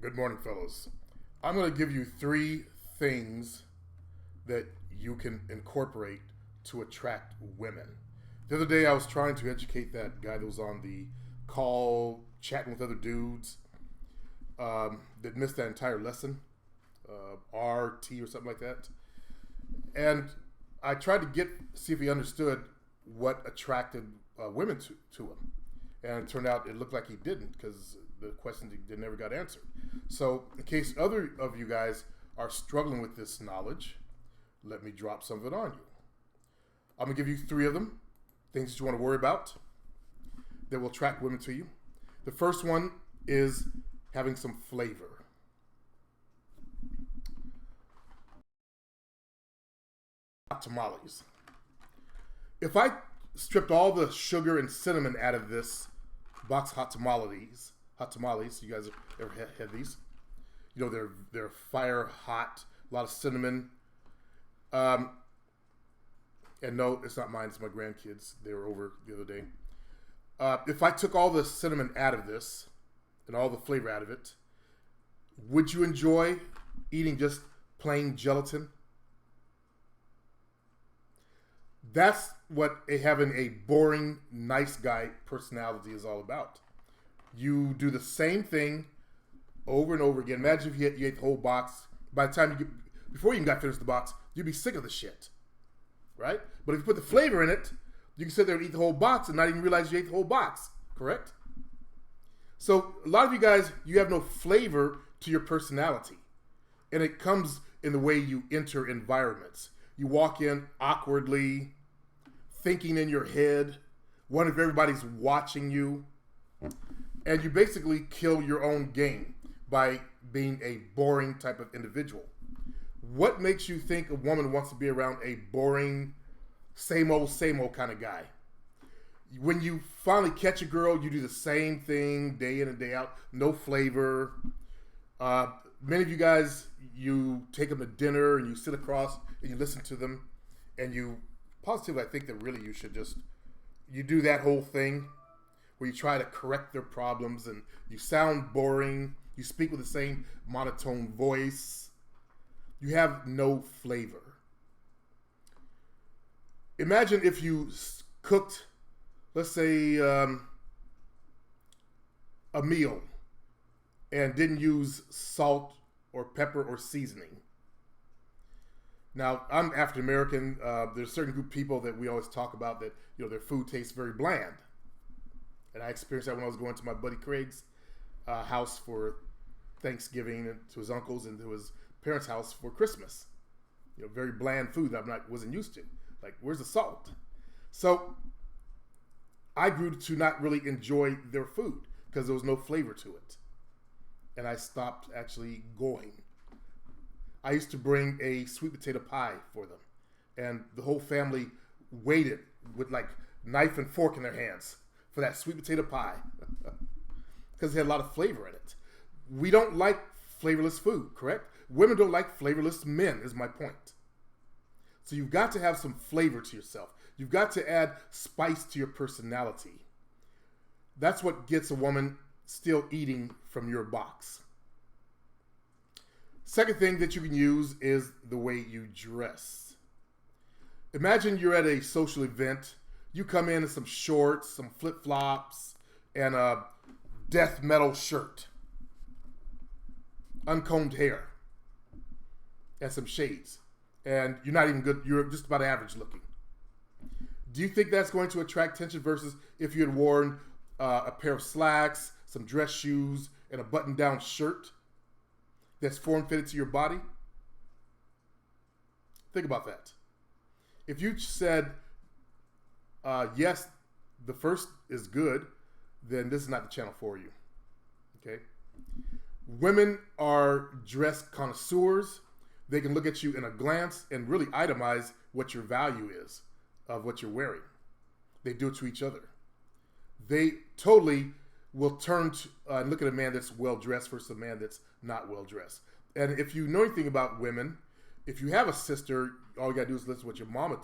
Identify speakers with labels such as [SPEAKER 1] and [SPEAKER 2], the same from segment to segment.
[SPEAKER 1] Good morning, fellows. I'm going to give you three things that you can incorporate to attract women. The other day, I was trying to educate that guy that was on the call chatting with other dudes that missed that entire lesson, RT or something like that. And I tried to see if he understood what attracted women to him. And it turned out it looked like he didn't because the questions he never got answered. So in case other of you guys are struggling with this knowledge, let me drop some of it on you. I'm going to give you three of them, things that you want to worry about that will attract women to you. The first one is having some flavor. Tamales. If I stripped all the sugar and cinnamon out of this box of hot tamales, you guys ever had these? You know, they're fire hot, a lot of cinnamon. And no, it's not mine, it's my grandkids. They were over the other day. If I took all the cinnamon out of this and all the flavor out of it, would you enjoy eating just plain gelatin? That's what having a boring, nice guy personality is all about. You do the same thing over and over again. Imagine if you ate the whole box. By the time before you even got finished the box, you'd be sick of the shit, right? But if you put the flavor in it, you can sit there and eat the whole box and not even realize you ate the whole box, correct? So a lot of you guys, you have no flavor to your personality. And it comes in the way you enter environments. You walk in awkwardly, thinking in your head, wondering if everybody's watching you. And you basically kill your own game by being a boring type of individual. What makes you think a woman wants to be around a boring, same old kind of guy? When you finally catch a girl, you do the same thing day in and day out, no flavor. Many of you guys, you take them to dinner and you sit across and you listen to them, and you positively, I think that really you do that whole thing where you try to correct their problems and you sound boring. You speak with the same monotone voice. You have no flavor. Imagine if you cooked, let's say, a meal and didn't use salt or pepper or seasoning. Now, I'm African American. There's a certain group of people that we always talk about that, their food tastes very bland. And I experienced that when I was going to my buddy Craig's house for Thanksgiving, and to his uncle's and to his parents' house for Christmas. Very bland food that wasn't used to. Like, where's the salt? So I grew to not really enjoy their food because there was no flavor to it. And I stopped actually going. I used to bring a sweet potato pie for them. And the whole family waited with like knife and fork in their hands for that sweet potato pie because it had a lot of flavor in it. We don't like flavorless food, correct? Women don't like flavorless men, is my point. So you've got to have some flavor to yourself. You've got to add spice to your personality. That's what gets a woman still eating from your box. Second thing that you can use is the way you dress. Imagine you're at a social event. You come in some shorts, some flip-flops, and a death metal shirt. Uncombed hair. And some shades. And you're not even good. You're just about average looking. Do you think that's going to attract attention versus if you had worn a pair of slacks, some dress shoes, and a button-down shirt that's form-fitted to your body? Think about that. If you said, yes, the first is good, then this is not the channel for you. Okay? Women are dress connoisseurs. They can look at you in a glance and really itemize what your value is of what you're wearing. They do it to each other. They totally will turn and look at a man that's well-dressed versus a man that's not well-dressed. And if you know anything about women, if you have a sister, all you got to do is listen to what your mama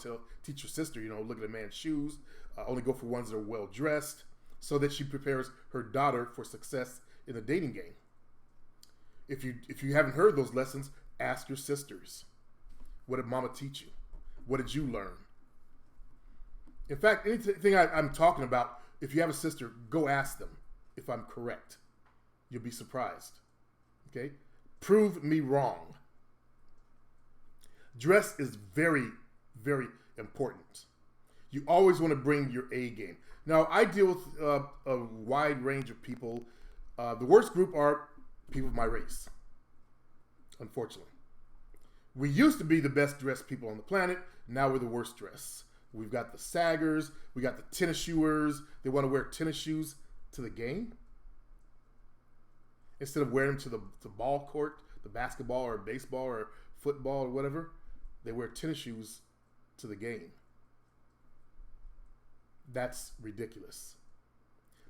[SPEAKER 1] teach your sister. Look at a man's shoes. Only go for ones that are well-dressed so that she prepares her daughter for success in the dating game. If you haven't heard those lessons, ask your sisters. What did mama teach you? What did you learn? In fact, anything I'm talking about, if you have a sister, go ask them if I'm correct. You'll be surprised. Okay? Prove me wrong. Dress is very, very important. You always want to bring your A game. Now, I deal with a wide range of people. The worst group are people of my race, unfortunately. We used to be the best dressed people on the planet. Now we're the worst dressed. We've got the saggers. We got the tennis shoers. They want to wear tennis shoes to the game instead of wearing them to the ball court, the basketball or baseball or football or whatever. They wear tennis shoes to the game. That's ridiculous.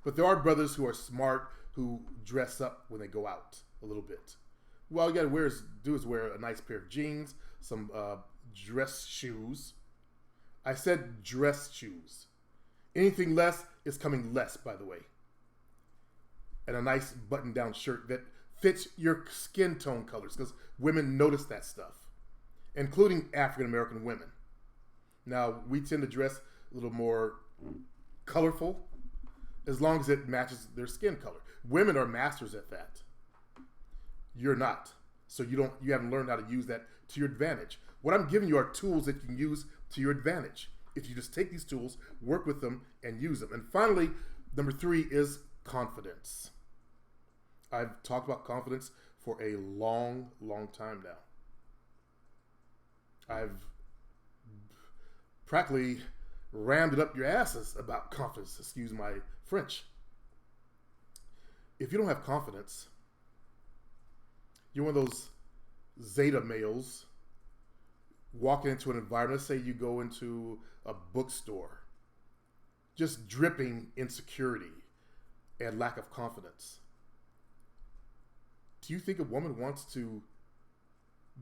[SPEAKER 1] But there are brothers who are smart who dress up when they go out a little bit. Well, all you got to do is wear a nice pair of jeans, some dress shoes. I said dress shoes. Anything less is coming less, by the way. And a nice button-down shirt that fits your skin tone colors, because women notice that stuff, including African-American women. Now, we tend to dress a little more colorful as long as it matches their skin color. Women are masters at that. You're not. So you haven't learned how to use that to your advantage. What I'm giving you are tools that you can use to your advantage. If you just take these tools, work with them, and use them. And finally, number 3 is confidence. I've talked about confidence for a long, long time now. I've practically rammed it up your asses about confidence, excuse my French. If you don't have confidence, you're one of those Zeta males walking into an environment. Let's say you go into a bookstore, just dripping insecurity and lack of confidence. Do you think a woman wants to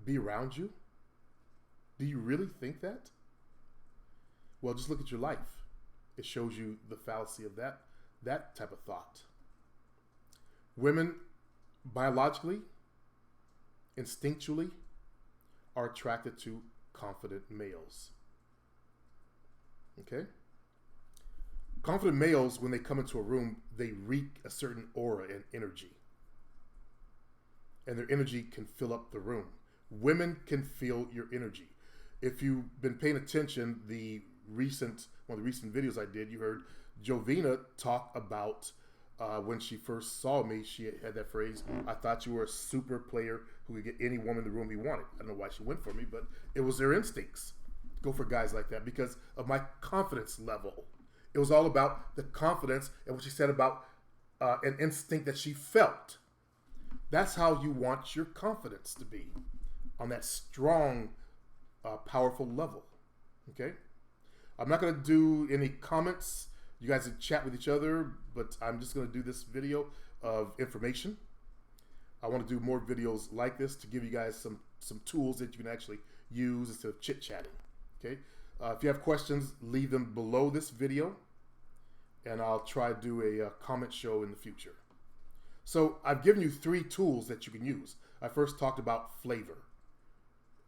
[SPEAKER 1] be around you? Do you really think that? Well, just look at your life. It shows you the fallacy of that type of thought. Women, biologically, instinctually, are attracted to confident males. Okay? Confident males, when they come into a room, they reek a certain aura and energy. And their energy can fill up the room. Women can feel your energy. If you've been paying attention, one of the recent videos I did, you heard Jovina talk about when she first saw me, she had that phrase, "I thought you were a super player who could get any woman in the room he wanted." I don't know why she went for me, but it was their instincts. Go for guys like that because of my confidence level. It was all about the confidence and what she said about an instinct that she felt. That's how you want your confidence to be, on that strong, powerful level. Okay? I'm not going to do any comments. You guys can chat with each other, but I'm just going to do this video of information. I want to do more videos like this to give you guys some tools that you can actually use instead of chit-chatting. Okay? If you have questions, leave them below this video, and I'll try to do a comment show in the future. So I've given you 3 tools that you can use. I first talked about flavor,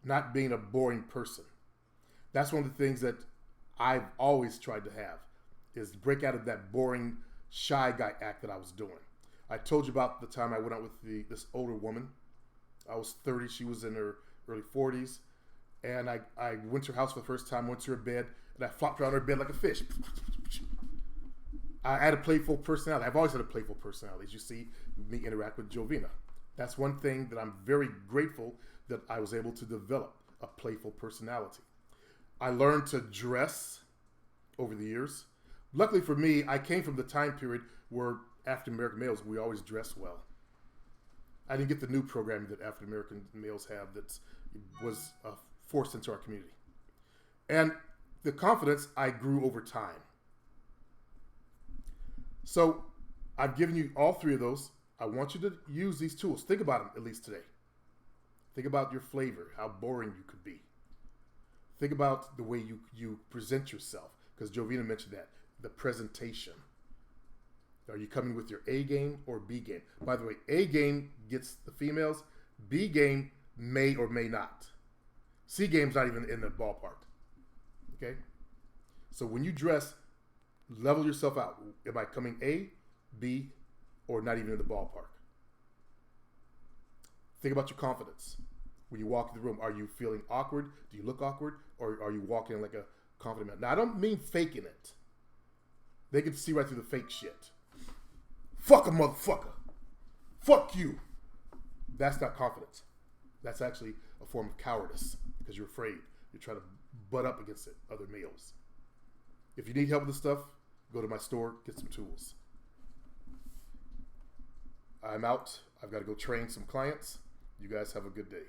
[SPEAKER 1] not being a boring person. That's one of the things that I've always tried to have, is break out of that boring, shy guy act that I was doing. I told you about the time I went out with this older woman. I was 30, she was in her early 40s. And I went to her house for the first time, went to her bed, and I flopped around her bed like a fish. I had a playful personality. I've always had a playful personality, as you see me interact with Jovina. That's one thing that I'm very grateful that I was able to develop, a playful personality. I learned to dress over the years. Luckily for me, I came from the time period where African American males, we always dress well. I didn't get the new programming that African American males have that was forced into our community. And the confidence I grew over time. So I've given you all 3 of those. I want you to use these tools. Think about them at least today. Think about your flavor, how boring you could be. Think about the way you present yourself, because Jovina mentioned that, the presentation. Are you coming with your A game or B game? By the way, A game gets the females. B game may or may not. C game's not even in the ballpark. Okay? So when you dress, level yourself out. Am I coming A, B, or not even in the ballpark? Think about your confidence. When you walk in the room, are you feeling awkward? Do you look awkward? Or are you walking like a confident man? Now, I don't mean faking it. They can see right through the fake shit. Fuck a motherfucker. Fuck you. That's not confidence. That's actually a form of cowardice because you're afraid. You're trying to butt up against it, other males. If you need help with this stuff, go to my store, get some tools. I'm out. I've got to go train some clients. You guys have a good day.